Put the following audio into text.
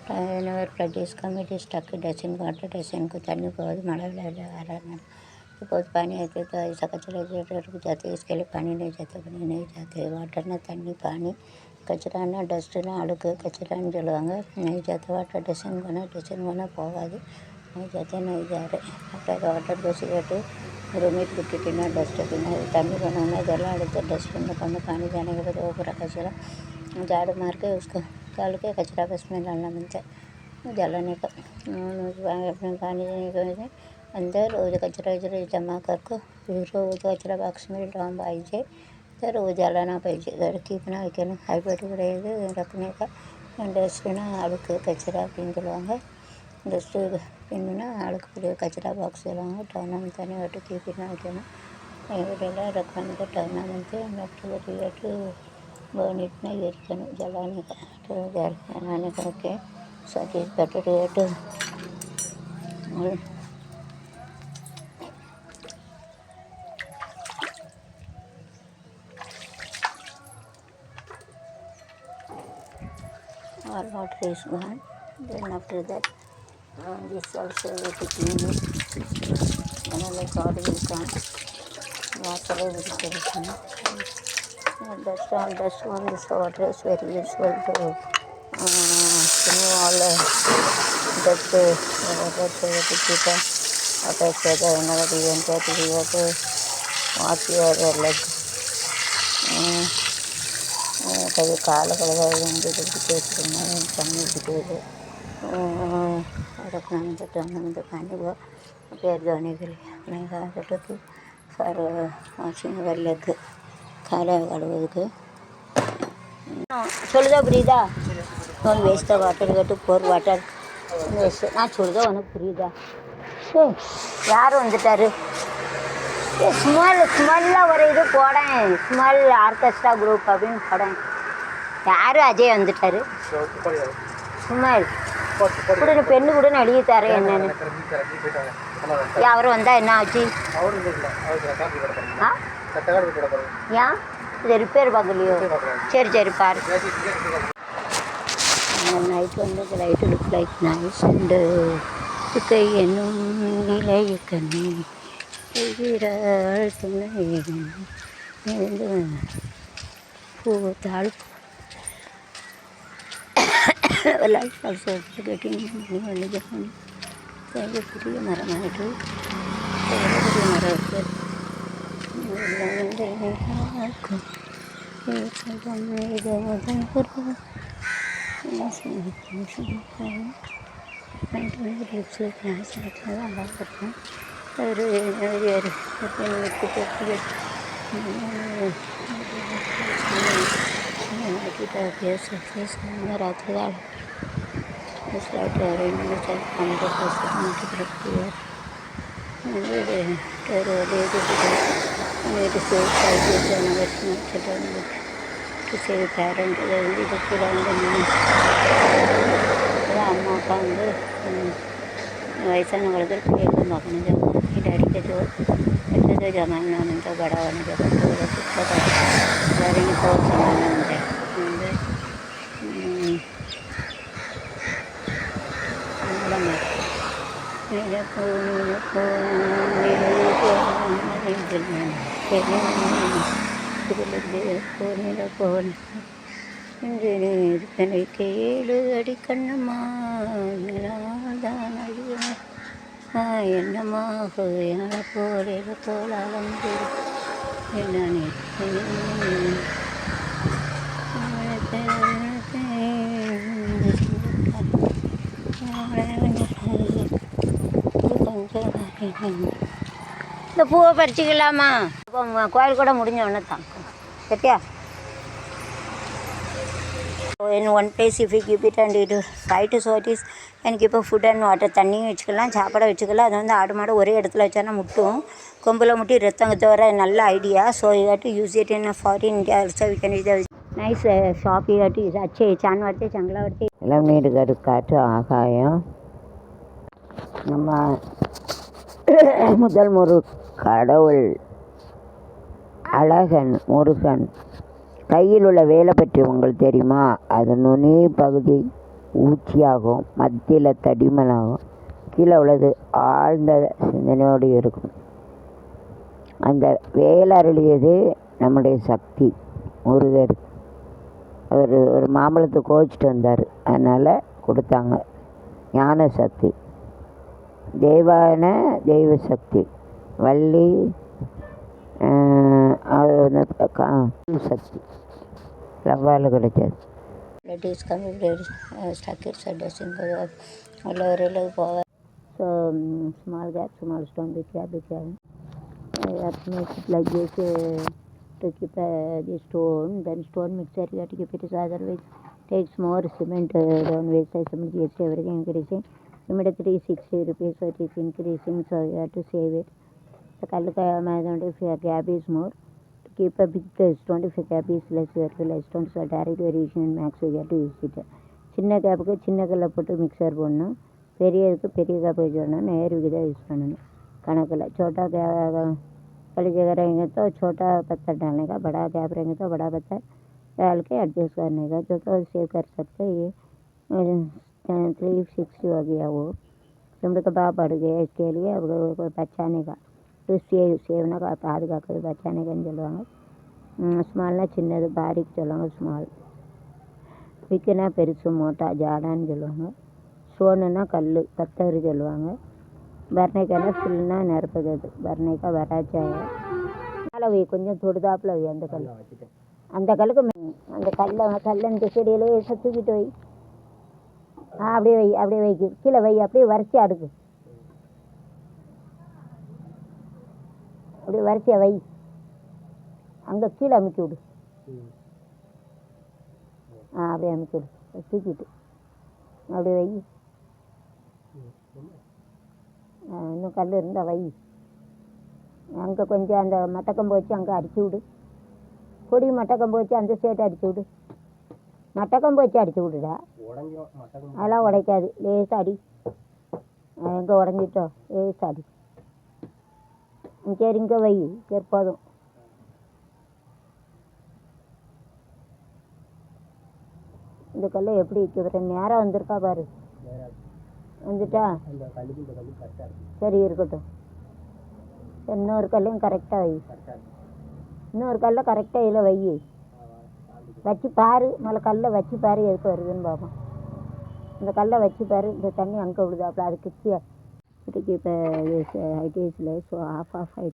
whenever flood is come, it is stuck, it doesn't water doesn't go, तन्नी बहुत मड़ा आ रहा तो बहुत पानी आते तो ऐसा कचरा रुक जाते, इसके लिए पानी नहीं जाते, पानी नहीं जाते, वाटर ना तन्नी पानी कचरा ना डस्ट ना अड़ुक कचरा சொல்லுவாங்க नहीं जाते, वाटर डसेंट होना போகாது, नहीं जाते नहीं जा रहे अगर वाटर बस रूमिट बिटिना डस्टबिन तन्नी बनाना जला अड़ते डस्टबिन में कम पानी जाने के बाद वो पूरा कचरा झाड़ू मार के उसको डाल के कचरा बस में डालना बनता है जलाने का अपने पानी देने के अंदर वो कचरा जमा करके फिर वो कचरा बॉक्स में डाल पाइजे तर वो जलाना पाहिजे घर कीपना வைக்கணும் ஹைபேட் கிடையாது रखने का डस्टबिन अड़ुक कचरा அப்படின்னு சொல்லுவாங்க डस्ट பின்னா அழுக்கு कचरा बॉक्स சொல்லுவாங்க टर्न तनी वट कीपना வைக்கணும் इवेला रखने का टर्न बनते नट बर्न इट नहीं करना जलाने का तो जलाने का के साथ better all water is gone. Then after that this also we have to clean it. Another God will come. Water will be taken. Dust one this water is very useful to remove all dust that to keep water together. Another event that we have to wash your leg. कभी काल colour तन्नी बिटेगा रखना में तो turn में तो पानी वो पैर धोने के लिए नहीं कहा तो कि फॉर वाशिंग अवर लेग खाला कड़वदुक्कु சொல்லுதா புரியுதா ஒன் வேஸ்ட் வாட்டர் கட்டு போர் வாட்டர் வேஸ்ட் நான் சொல்லுதா உனக்கு புரியுதா யார் வந்துட்டாரு ஸ்மெல்லாக ஒரு இது போடேன் ஸ்மெல் ஆர்கெஸ்ட்ரா குரூப் அப்படின்னு போடேன் யார் அஜய் வந்துட்டாரு ஸ்மெல் கூட பெண்ணு கூட எழுதி தரேன் என்னன்னு அவர் வந்தால் என்ன ஆச்சு ஆ ஏன் இது ரிப்பேர் பார்க்கலையோ சரி பாரு நைட் வந்து light look like nice and கை என்னும் நிலைய கண்ணி பூத்தாள் லைட் ஆல்சோ கெட்டிங் பண்ணி ஜப்பான் பெரிய மரமாயிட்டு பெரிய மரம் இருக்குது रात பேரண்ட் இது கூட அம்மா அப்பா வந்து வயசானவங்களுக்கு கேட்கும் பார்க்கணும் डैडी के जो ऐसे जो जमाना उनका बड़ा होने के बाद तो डैडी को जमाना उनके கேளு அடி கண்ணம்மா என்னமாக யானை போல தோளாலம் என்னே இந்த பூவை பறிச்சிக்கலாமா கோயில் கூட முடிஞ்ச உடனே தான் சரியா in one place if you keep it and it fight so it is and keep a food and water தண்ணியும் வச்சுக்கலாம் சாப்பாடை வச்சுக்கலாம் அது வந்து ஆடு மாடு ஒரே இடத்துல வச்சானா முட்டும் கொம்பில் முட்டி ரத்தம் வர நல்ல idea so you have to use it in foreign India also we can use the nice shop you have to use अच्छे छान वाटते चांगला वाटते எல்லாம் நீடு காற்று ஆகாயம் நம்ம முதல் ஒரு கடவுள் அழகன் முருகன் கையில் உள்ள வேலை பற்றி உங்களுக்கு தெரியுமா? அது நுனி பகுதி ஊச்சியாகும், மத்தியில் தடிமனாகும், கீழே உள்ளது ஆழ்ந்த சிந்தனையோடு இருக்கும். அந்த வேல் அருளியது நம்முடைய சக்தி முருகர். அவர் ஒரு மாம்பழத்தை கோச்சிட்டு வந்தார், அதனால் கொடுத்தாங்க. ஞான சக்தி, தெய்வ சக்தி. வள்ளி சக்தி ரவ்வால் கிடைச்சது. Ladies come every stuck inside dressing goes all over power. So small gap, small stone, big gap, big gap. I have to make it like this to keep the stone. Then stone mixer you have to keep it, otherwise takes more cement down waste cement GST everything increasing. Immediately 60 rupees, so it is increasing, so you have to save it. The color if your gap is more, to keep a big 25 gap is less, you have to less stones, so direct variation in max you have to use it. சின்ன கேப்புக்கு சின்ன கல்லை போட்டு mixer போடணும், பெரியதுக்கு பெரிய cab use பண்ணணும், நேர் விகிதம் use பண்ணணும் कणक छोटा वाली जगह रहेंगे तो छोटा पत्थर डालने का, बड़ा गैप रहेंगे तो बड़ा पत्थर डाल के एडजस्ट करने का, जो तो सेव कर सकते हैं। ये 360 हो गया, वो सिमट का भाव बढ़ गया, इसके लिए अब बचाने का तो సేవన పాదుకాక బచ్చానే కానీ சொல்லுவாங்க. ஸ்மால்னால் சின்னது, பாரிக்கு சொல்லுவாங்க ஸ்மால். விக்குனா பெருசு, மோட்டா ஜாடான்னு சொல்லுவாங்க. ஸ்டோனுன்னா கல், பத்தர் சொல்லுவாங்க. பர்னைக்கான ஃபுல்னா நிரப்புறது, பர்னைக்கா வராச்சாய மேலே வை, கொஞ்சம் தொடுதாப்பில் வை அந்த கல். அந்த கல்லுக்கு அந்த கல்லை இந்த செடியிலே தூக்கிட்டு வை. அப்படியே வை, அப்படியே வைக்கு, கீழே வை, அப்படியே வரிசை அடுக்கு, அப்படியே வரிசையாக வை. அங்கே கீழே அமுக்கி விடு, அப்படியே அமுக்கி விடு, தூக்கிட்டு அப்படியே வை. இன்னும் கல் இருந்தால் வை. அங்கே கொஞ்சம் அந்த மட்டக்கம்பு வச்சு அங்கே அடிச்சு விடு, கொடி மட்டக்கம்பு வச்சு அந்த சைடு அடிச்சு விடு, மட்டக்கம்பு வச்சு அடிச்சு விடுடா, அதெல்லாம் உடைக்காது, லேசாக அடி. எங்கே உடஞ்சிட்டோ லேசாக அடி. சரி இங்கே வை, சரி போதும். இந்த கல்லை எப்படி வைக்கிறேன், நேராக வந்திருக்கா பாரு, வந்துட்டா சரி இருக்கட்டும். இன்னொரு கல்லையும் கரெக்டாக வை, இன்னொரு கல்லை கரெக்டாக இதில் வை, வச்சு பாரு, மேலே கல்லை வச்சு பாரு எதுக்கு வருதுன்னு பார்ப்போம். இந்த கல்லை வச்சு பாரு, இந்த தண்ணி அங்கே விடுதாப்புல, அது கிட்டியா இதுக்கு இப்போ height is so of height